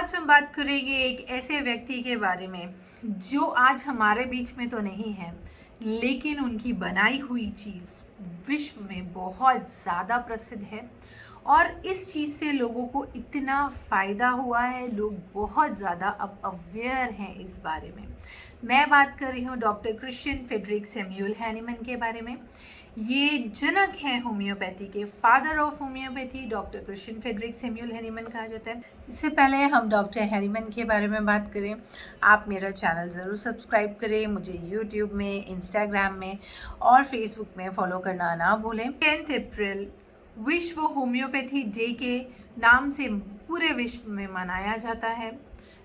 आज हम बात करेंगे एक ऐसे व्यक्ति के बारे में जो आज हमारे बीच में तो नहीं है, लेकिन उनकी बनाई हुई चीज़ विश्व में बहुत ज़्यादा प्रसिद्ध है और इस चीज़ से लोगों को इतना फ़ायदा हुआ है, लोग बहुत ज़्यादा अब अवेयर हैं इस बारे में। मैं बात कर रही हूँ doctor Christian Friedrich Samuel Hahnemann के बारे में। ये जनक हैं होम्योपैथी के, father of homeopathy doctor Christian Friedrich Samuel Hahnemann कहा जाता है। इससे पहले हम डॉक्टर हैनीमैन के बारे में बात करें, आप मेरा चैनल ज़रूर सब्सक्राइब करें, मुझे यूट्यूब में, इंस्टाग्राम में और फेसबुक में फॉलो करना ना भूलें। 10 अप्रैल विश्व होम्योपैथी डे के नाम से पूरे विश्व में मनाया जाता है।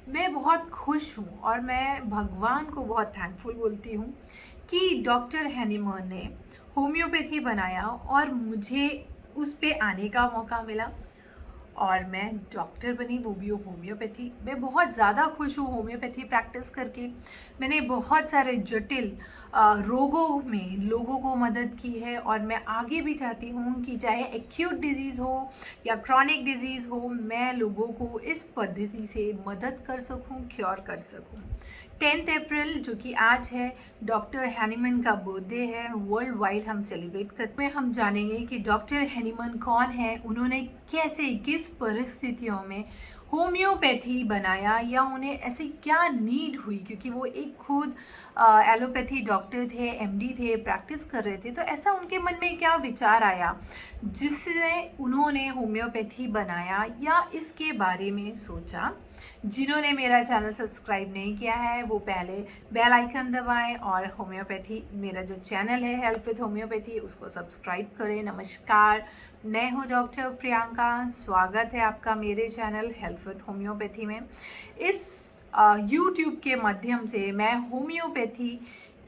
मैं बहुत खुश हूँ और मैं भगवान को बहुत थैंकफुल बोलती हूँ कि डॉक्टर हैनीमैन ने होम्योपैथी बनाया और मुझे उस पे आने का मौका मिला और मैं डॉक्टर बनी, वो भी होम्योपैथी। मैं बहुत ज़्यादा खुश हूँ होम्योपैथी प्रैक्टिस करके। मैंने बहुत सारे जटिल रोगों में लोगों को मदद की है और मैं आगे भी चाहती हूँ कि चाहे एक्यूट डिजीज़ हो या क्रॉनिक डिजीज़ हो, मैं लोगों को इस पद्धति से मदद कर सकूँ, क्योर कर सकूँ। 10 अप्रैल जो कि आज है, डॉक्टर हैनीमैन का बर्थडे है, वर्ल्ड वाइड हम सेलिब्रेट करते हैं। हम जानेंगे कि डॉक्टर हैनीमैन कौन है, उन्होंने कैसे किस परिस्थितियों में होम्योपैथी बनाया या उन्हें ऐसी क्या नीड हुई, क्योंकि वो एक खुद एलोपैथी डॉक्टर थे, एमडी थे, प्रैक्टिस कर रहे थे। तो ऐसा उनके मन में क्या विचार आया जिससे उन्होंने होम्योपैथी बनाया या इसके बारे में सोचा। जिन्होंने मेरा चैनल सब्सक्राइब नहीं किया है वो पहले बेल आइकन दबाएं और होम्योपैथी मेरा जो चैनल है हेल्प विद होम्योपैथी उसको सब्सक्राइब करें। नमस्कार, मैं हूँ डॉक्टर प्रियंका, स्वागत है आपका मेरे चैनल हेल्प विद होम्योपैथी में। इस यूट्यूब के माध्यम से मैं होम्योपैथी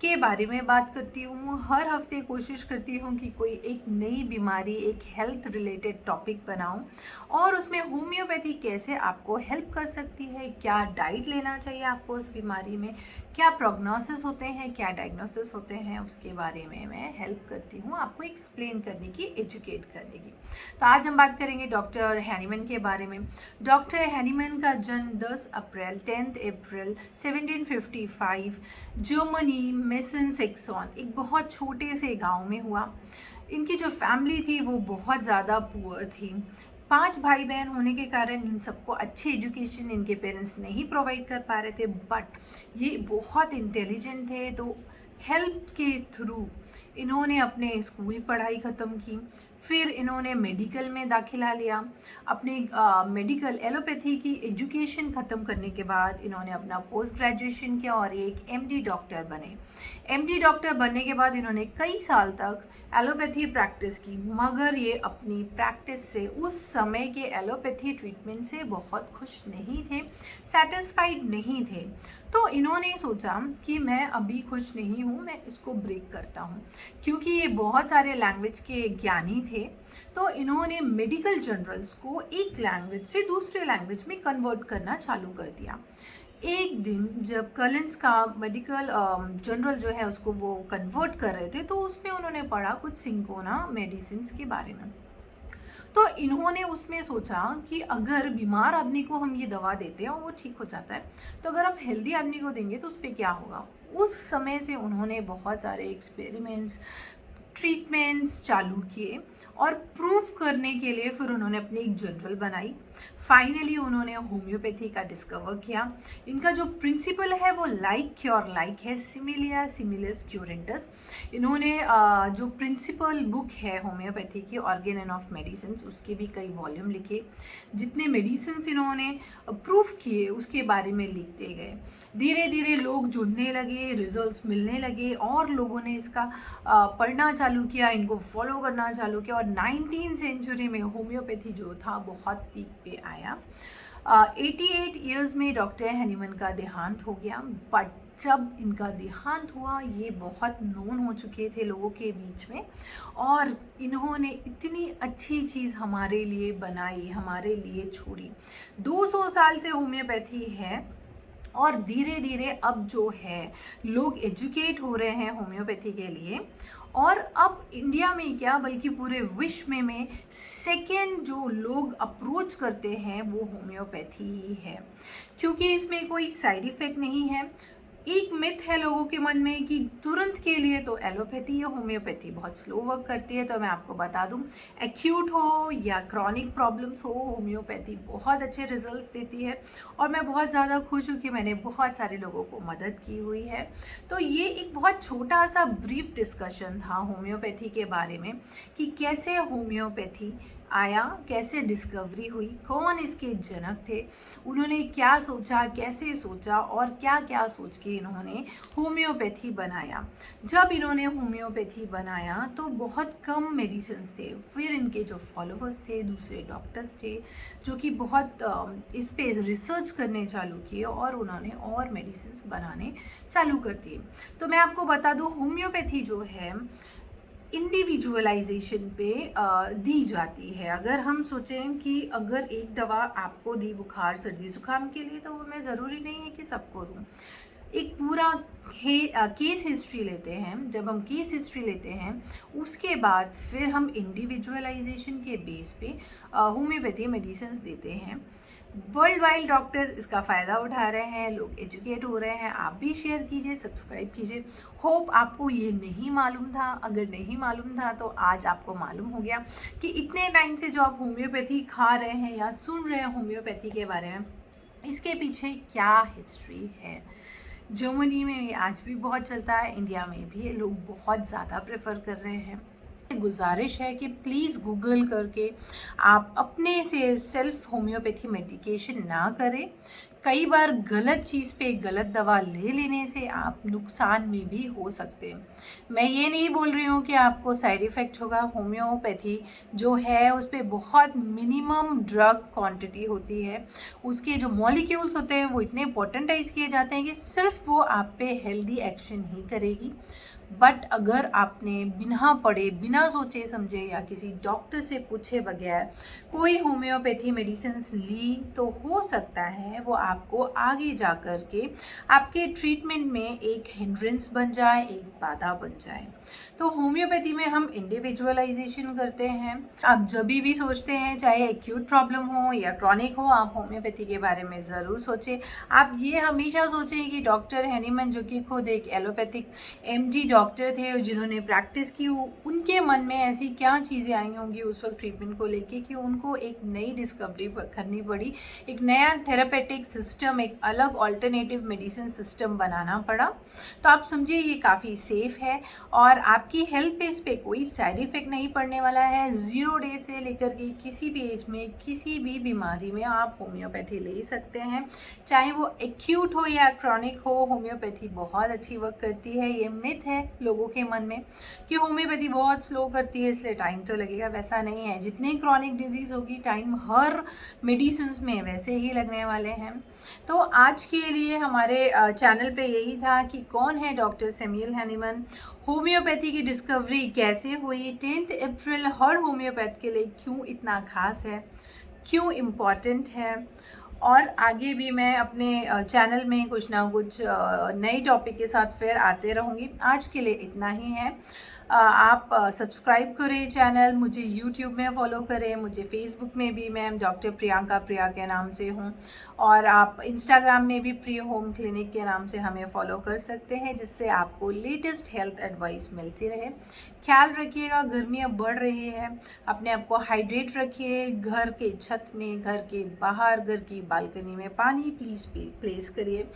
के बारे में बात करती हूँ। हर हफ्ते कोशिश करती हूँ कि कोई एक नई बीमारी, एक हेल्थ रिलेटेड टॉपिक बनाऊँ और उसमें होम्योपैथी कैसे आपको हेल्प कर सकती है, क्या डाइट लेना चाहिए आपको उस बीमारी में, क्या प्रोग्नोसिस होते हैं, क्या डायग्नोसिस होते हैं, उसके बारे में मैं हेल्प करती हूँ आपको एक्सप्लेन करने की, एजुकेट करने की। तो आज हम बात करेंगे डॉक्टर हैनीमैन के बारे में। डॉक्टर हैनीमैन का जन्म 10 अप्रैल 10 अप्रैल 1755 जर्मनी मेसन सेक्सन, एक बहुत छोटे से गांव में हुआ। इनकी जो फैमिली थी वो बहुत ज़्यादा पुअर थी। 5 भाई बहन होने के कारण इन सबको अच्छी एजुकेशन इनके पेरेंट्स नहीं प्रोवाइड कर पा रहे थे, बट ये बहुत इंटेलिजेंट थे, तो हेल्प के थ्रू इन्होंने अपने स्कूल पढ़ाई ख़त्म की। फिर इन्होंने मेडिकल में दाखिला लिया। अपने मेडिकल एलोपैथी की एजुकेशन ख़त्म करने के बाद इन्होंने अपना पोस्ट ग्रेजुएशन किया और एक एमडी डॉक्टर बने। एमडी डॉक्टर बनने के बाद इन्होंने कई साल तक एलोपैथी प्रैक्टिस की, मगर ये अपनी प्रैक्टिस से, उस समय के एलोपैथी ट्रीटमेंट से बहुत खुश नहीं थे, सेटिस्फाइड नहीं थे। तो इन्होंने सोचा कि मैं अभी खुश नहीं हूँ, मैं इसको ब्रेक करता हूँ। क्योंकि ये बहुत सारे लैंग्वेज के ज्ञानी थे, तो इन्होंने मेडिकल जर्नल्स को एक लैंग्वेज से दूसरे लैंग्वेज में कन्वर्ट करना चालू कर दिया। एक दिन जब कलिंस का मेडिकल जर्नल जो है उसको वो कन्वर्ट कर रहे थे, तो उसमें उन्होंने पढ़ा कुछ सिंकोना मेडिसिन के बारे में। तो इन्होंने उसमें सोचा कि अगर बीमार आदमी को हम ये दवा देते हैं और वो ठीक हो जाता है, तो अगर हम हेल्दी आदमी को देंगे तो उस पर क्या होगा। उस समय से उन्होंने बहुत सारे एक्सपेरिमेंट्स, ट्रीटमेंट्स चालू किए और प्रूव करने के लिए फिर उन्होंने अपनी एक जर्नल बनाई। फाइनली उन्होंने होम्योपैथी का डिस्कवर किया। इनका जो प्रिंसिपल है वो लाइक क्योर लाइक है, सिमिलिया सिमिलिस क्यूरेंटस। इन्होंने जो प्रिंसिपल बुक है होम्योपैथी की, ऑर्गेन एंड ऑफ मेडिसिन, उसके भी कई वॉल्यूम लिखे। जितने मेडिसिन इन्होंने प्रूफ किए उसके बारे में लिखते गए। धीरे धीरे लोग जुड़ने लगे, रिजल्ट्स मिलने लगे और लोगों ने इसका पढ़ना चालू किया, इनको फॉलो करना चालू किया और 19वीं सेंचुरी में होम्योपैथी जो था बहुत पीक पे आया। 88 ईयर्स में डॉक्टर हैनीमैन का देहांत हो गया, बट जब इनका देहांत हुआ ये बहुत नोन हो चुके थे लोगों के बीच में और इन्होंने इतनी अच्छी चीज़ हमारे लिए बनाई, हमारे लिए छोड़ी। 200 साल से होम्योपैथी है और धीरे धीरे अब जो है लोग एजुकेट हो रहे हैं होम्योपैथी के लिए और अब इंडिया में क्या बल्कि पूरे विश्व में सेकेंड जो लोग अप्रोच करते हैं वो होम्योपैथी ही है, क्योंकि इसमें कोई साइड इफ़ेक्ट नहीं है। एक मिथ है लोगों के मन में कि तुरंत के लिए तो एलोपैथी या होम्योपैथी बहुत स्लो वर्क करती है, तो मैं आपको बता दूं, एक्यूट हो या क्रॉनिक प्रॉब्लम्स हो, होम्योपैथी बहुत अच्छे रिजल्ट्स देती है। और मैं बहुत ज़्यादा खुश हूँ कि मैंने बहुत सारे लोगों को मदद की हुई है। तो ये एक बहुत छोटा सा ब्रीफ डिस्कशन था होम्योपैथी के बारे में कि कैसे होम्योपैथी आया, कैसे डिस्कवरी हुई, कौन इसके जनक थे, उन्होंने क्या सोचा, कैसे सोचा और क्या क्या सोच के इन्होंने होम्योपैथी बनाया। जब इन्होंने होम्योपैथी बनाया तो बहुत कम मेडिसिन थे, फिर इनके जो फॉलोअर्स थे, दूसरे डॉक्टर्स थे जो कि बहुत इस पे रिसर्च करने चालू किए और उन्होंने और मेडिसिन बनाने चालू कर दिए। तो मैं आपको बता दूं, होम्योपैथी जो है इंडिविजुअलाइजेशन पे दी जाती है। अगर हम सोचें कि अगर एक दवा आपको दी बुखार सर्दी जुकाम के लिए, तो वो मैं ज़रूरी नहीं है कि सबको दूँ। एक पूरा केस हिस्ट्री लेते हैं। जब हम केस हिस्ट्री लेते हैं उसके बाद फिर हम इंडिविजुअलाइजेशन के बेस पे होम्योपैथी मेडिसिन देते हैं। वर्ल्ड वाइड डॉक्टर्स इसका फ़ायदा उठा रहे हैं, लोग एजुकेट हो रहे हैं। आप भी शेयर कीजिए, सब्सक्राइब कीजिए। होप आपको ये नहीं मालूम था। अगर नहीं मालूम था तो आज आपको मालूम हो गया कि इतने टाइम से जो आप होम्योपैथी खा रहे हैं या सुन रहे हैं होम्योपैथी के बारे में, इसके पीछे क्या हिस्ट्री है। जर्मनी में आज भी बहुत चलता है, इंडिया में भी लोग बहुत ज़्यादा प्रेफर कर रहे हैं। गुजारिश है कि प्लीज़ गूगल करके आप अपने से सेल्फ होम्योपैथी मेडिकेशन ना करें। कई बार गलत चीज़ पे गलत दवा ले लेने से आप नुकसान में भी हो सकते हैं। मैं ये नहीं बोल रही हूँ कि आपको साइड इफ़ेक्ट होगा। होम्योपैथी जो है उस पर बहुत मिनिमम ड्रग क्वांटिटी होती है। उसके जो मॉलिक्यूल्स होते हैं वो इतने पोटेंटाइज किए जाते हैं कि सिर्फ वो आप पे हेल्दी एक्शन ही करेगी। बट अगर आपने बिना पढ़े, बिना सोचे समझे या किसी डॉक्टर से पूछे बगैर कोई होम्योपैथी मेडिसिन ली, तो हो सकता है वो आपको आगे जा कर के आपके ट्रीटमेंट में एक हिंड्रेंस बन जाए, एक बाधा बन जाए। तो होम्योपैथी में हम इंडिविजुअलाइजेशन करते हैं। आप जब भी सोचते हैं, चाहे एक्यूट प्रॉब्लम हो या क्रॉनिक हो, आप होम्योपैथी के बारे में ज़रूर सोचें। आप ये हमेशा सोचें कि डॉक्टर हैनीमैन, जो कि खुद एक एलोपैथिक एमडी डॉक्टर थे जिन्होंने प्रैक्टिस की, उनके मन में ऐसी क्या चीज़ें आई होंगी उस वक्त ट्रीटमेंट को लेके कि उनको एक नई डिस्कवरी करनी पड़ी, एक नया थेरापेटिक सिस्टम, एक अलग ऑल्टरनेटिव मेडिसिन सिस्टम बनाना पड़ा। तो आप समझिए ये काफ़ी सेफ़ है और आपकी हेल्थ पे इस पर कोई साइड इफ़ेक्ट नहीं पड़ने वाला है। 0 डे से लेकर के किसी भी एज में किसी भी बीमारी में आप होम्योपैथी ले सकते हैं, चाहे वो एक्यूट हो या क्रॉनिक हो। होम्योपैथी बहुत अच्छी वर्क करती है। ये मिथ है लोगों के मन में कि होम्योपैथी बहुत स्लो करती है इसलिए टाइम तो लगेगा, वैसा नहीं है। जितनी क्रॉनिक डिजीज़ होगी टाइम हर मेडिसिन में वैसे ही लगने वाले हैं। तो आज के लिए हमारे चैनल पे यही था कि कौन है डॉक्टर सैमुअल हैनीमैन, होम्योपैथी की डिस्कवरी कैसे हुई, 10 अप्रैल हर होम्योपैथ के लिए क्यों इतना खास है, क्यों इम्पॉर्टेंट है। और आगे भी मैं अपने चैनल में कुछ ना कुछ नई टॉपिक के साथ फिर आते रहूँगी। आज के लिए इतना ही है। आप सब्सक्राइब करें चैनल, मुझे यूट्यूब में फॉलो करें, मुझे फेसबुक में भी मैं डॉक्टर प्रियंका प्रिया के नाम से हूँ, और आप इंस्टाग्राम में भी प्रिय होम क्लिनिक के नाम से हमें फॉलो कर सकते हैं, जिससे आपको लेटेस्ट हेल्थ एडवाइस मिलती रहे। ख्याल रखिएगा, गर्मियाँ बढ़ रही है, अपने आप को हाइड्रेट रखिए। घर के छत में, घर के बाहर, घर की बालकनी में पानी प्लीज़ प्लेस करिए,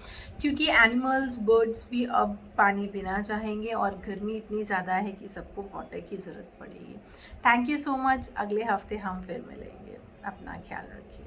क्योंकि एनिमल्स, बर्ड्स भी अब पानी पीना चाहेंगे और गर्मी इतनी ज़्यादा है कि सबको वाटर की ज़रूरत पड़ेगी। Thank you so much. अगले हफ्ते हम फिर मिलेंगे। अपना ख्याल रखिए।